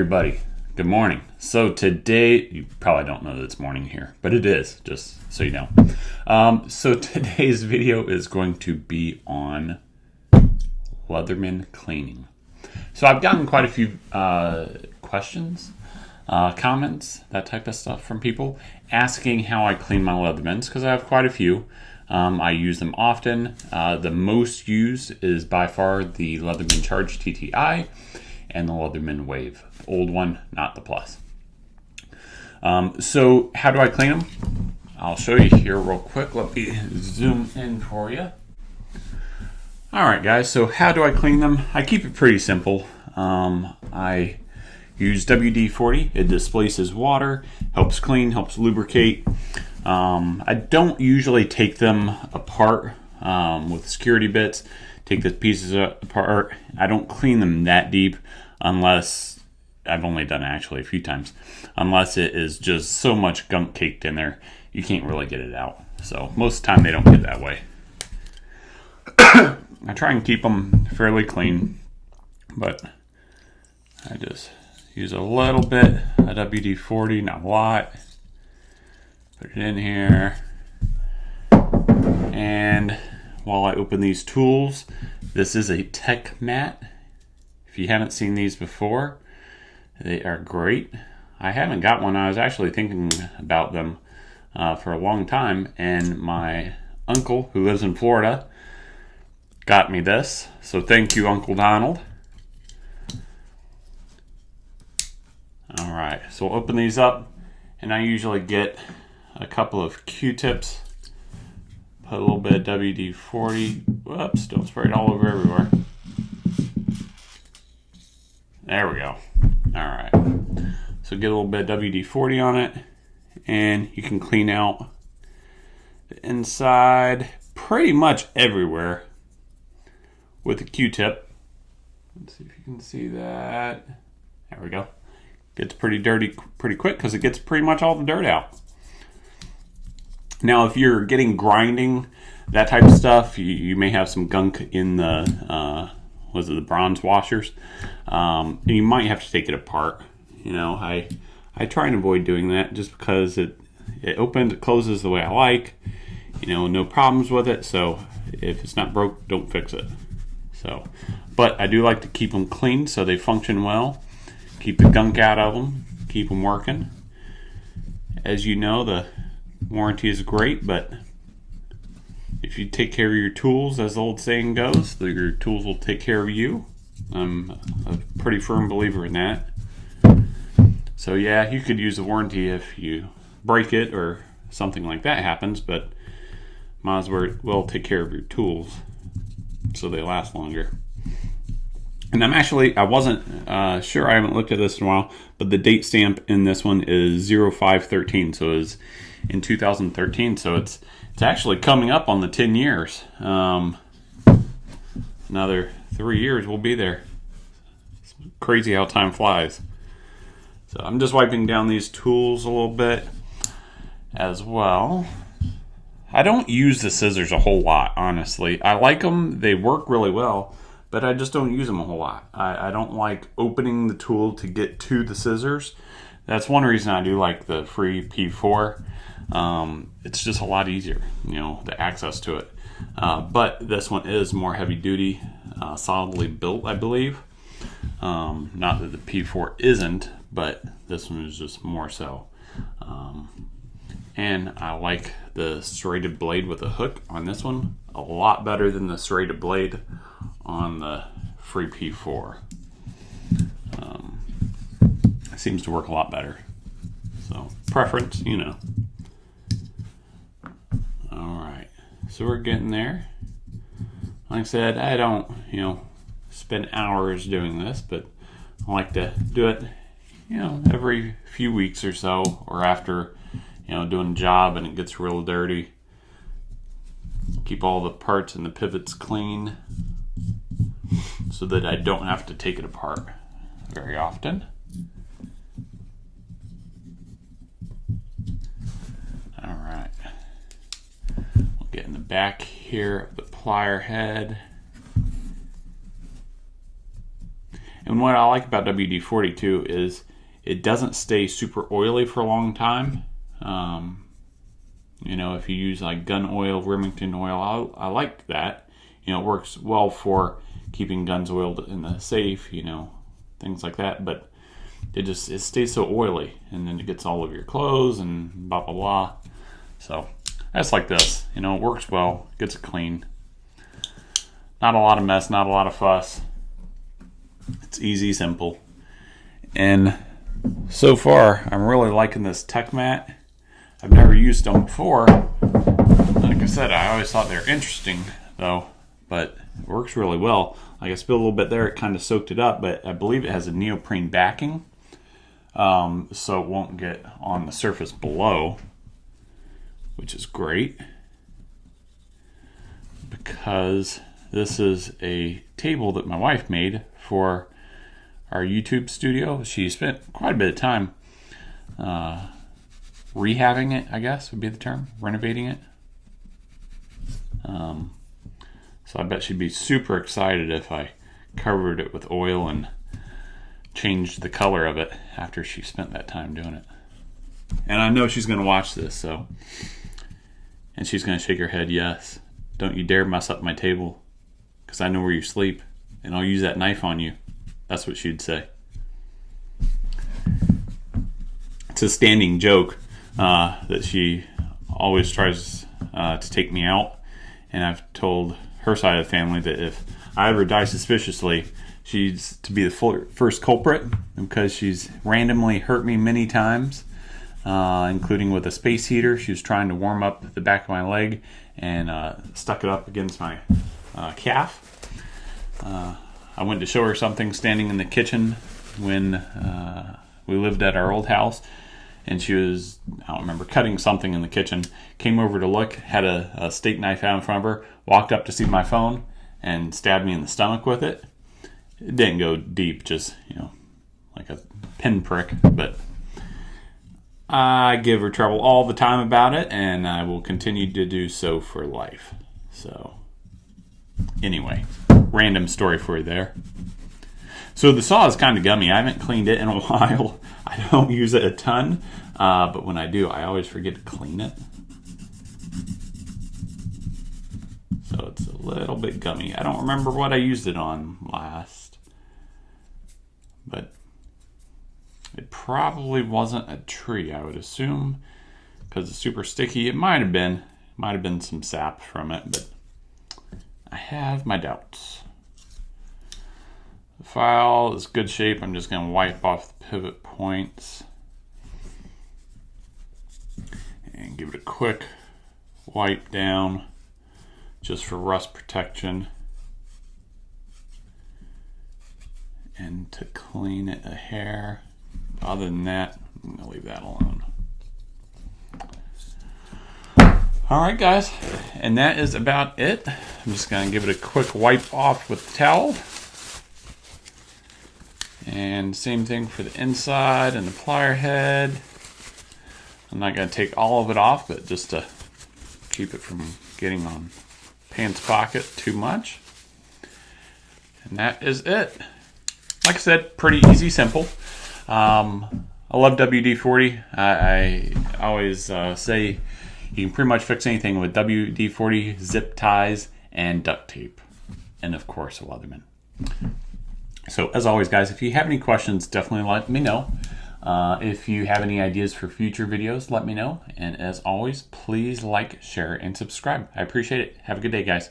everybody. Good morning. So today, you probably don't know that it's morning here, but it is, just so you know. So today's video is going to be on Leatherman cleaning. So I've gotten quite a few questions, comments, that type of stuff from people asking how I clean my Leathermans, because I have quite a few. I use them often. The most used is by far the Leatherman Charge TTI and the Leatherman Wave. Old one, not the Plus. So how do I clean them? I'll show you here real quick. Let me zoom in for you. Alright guys, so how do I clean them? I keep it pretty simple. I use WD-40. It displaces water, helps clean, helps lubricate. I don't usually take them apart with security bits, take the pieces apart. I don't clean them that deep unless, I've only done it actually a few times, unless it is just so much gunk caked in there, you can't really get it out. So most of the time they don't get that way. I try and keep them fairly clean, but I just use a little bit of WD-40, not a lot. Put it in here. And while I open these tools, this is a tech mat. If you haven't seen these before, they are great. I haven't got one. I was actually thinking about them for a long time, and my uncle, who lives in Florida, got me this. So thank you, Uncle Donald. All right, so we'll open these up, and I usually get a couple of Q-tips. Put a little bit of WD-40. Whoops, don't spray it all over everywhere. There we go. All right. So get a little bit of WD-40 on it, and you can clean out the inside pretty much everywhere with a Q-tip. Let's see if you can see that. There we go. Gets pretty dirty pretty quick because it gets pretty much all the dirt out. Now, if you're getting grinding, that type of stuff, you may have some gunk in the the bronze washers. And you might have to take it apart. You know, I try and avoid doing that just because it opens, it closes the way I like. You know, no problems with it. So if it's not broke, don't fix it. So, but I do like to keep them clean so they function well. Keep the gunk out of them. Keep them working. As you know, the warranty is great, but if you take care of your tools, as the old saying goes, your tools will take care of you. I'm a pretty firm believer in that. So yeah, you could use a warranty if you break it or something like that happens, but might as well take care of your tools so they last longer. And I wasn't sure, I haven't looked at this in a while, but the date stamp in this one is 0513, so it was in 2013, so it's actually coming up on the 10 years. Another 3 years we'll be there. It's crazy how time flies. So I'm just wiping down these tools a little bit as well. I don't use the scissors a whole lot, honestly. I like them, they work really well, but I just don't use them a whole lot. I don't like opening the tool to get to the scissors. That's one reason I do like the free P4. It's just a lot easier, you know, the access to it. But this one is more heavy duty, solidly built, I believe. Not that the P4 isn't, but this one is just more so. And I like the serrated blade with a hook on this one a lot better than the serrated blade on the free P4. It seems to work a lot better. So, preference, you know. Alright, so we're getting there. Like I said, I don't, spend hours doing this, but I like to do it, every few weeks or so, or after, doing a job and it gets real dirty. Keep all the parts and the pivots clean so that I don't have to take it apart very often. Alright. We'll get in the back here of the plier head. And what I like about WD-40 too is it doesn't stay super oily for a long time. You know, if you use like gun oil, Remington oil, I like that. You know, it works well for keeping guns oiled in the safe, you know, things like that. But it stays so oily, and then it gets all over your clothes and blah, blah, blah. So I just like this. You know, it works well, gets it clean. Not a lot of mess, not a lot of fuss. It's easy, simple. And so far, I'm really liking this tech mat. I've never used them before. Like I said, I always thought they're interesting though, but it works really well. Like I spilled a little bit there, it kind of soaked it up, but I believe it has a neoprene backing, so it won't get on the surface below, which is great because this is a table that my wife made for our YouTube studio. She spent quite a bit of time rehabbing it, I guess would be the term, renovating it. So I bet she'd be super excited if I covered it with oil and changed the color of it after she spent that time doing it. And I know she's going to watch this, so, and she's going to shake her head, yes. Don't you dare mess up my table, because I know where you sleep, and I'll use that knife on you. That's what she'd say. It's a standing joke that she always tries to take me out, and I've told her side of the family that if I ever die suspiciously, she's to be the first culprit, because she's randomly hurt me many times, including with a space heater. She was trying to warm up the back of my leg and stuck it up against my calf. I went to show her something standing in the kitchen when we lived at our old house, and she was, I don't remember, cutting something in the kitchen, came over to look, had a steak knife out in front of her, walked up to see my phone, and stabbed me in the stomach with it. It didn't go deep, just, you know, like a pinprick, but I give her trouble all the time about it, and I will continue to do so for life. So, anyway, random story for you there. So the saw is kind of gummy. I haven't cleaned it in a while. I don't use it a ton, but when I do, I always forget to clean it. So it's a little bit gummy. I don't remember what I used it on last, but it probably wasn't a tree, I would assume, because it's super sticky. It might have been some sap from it, but I have my doubts. The file is good shape. I'm just going to wipe off the pivot points and give it a quick wipe down just for rust protection and to clean it a hair. Other than that, I'm going to leave that alone. Alright guys, and that is about it. I'm just going to give it a quick wipe off with the towel. And same thing for the inside and the plier head. I'm not going to take all of it off, but just to keep it from getting on pants pocket too much. And that is it. Like I said, pretty easy, simple. I love WD-40. I always say you can pretty much fix anything with WD-40, zip ties, and duct tape. And of course, a Leatherman. So as always, guys, if you have any questions, definitely let me know. If you have any ideas for future videos, let me know. And as always, please like, share, and subscribe. I appreciate it. Have a good day, guys.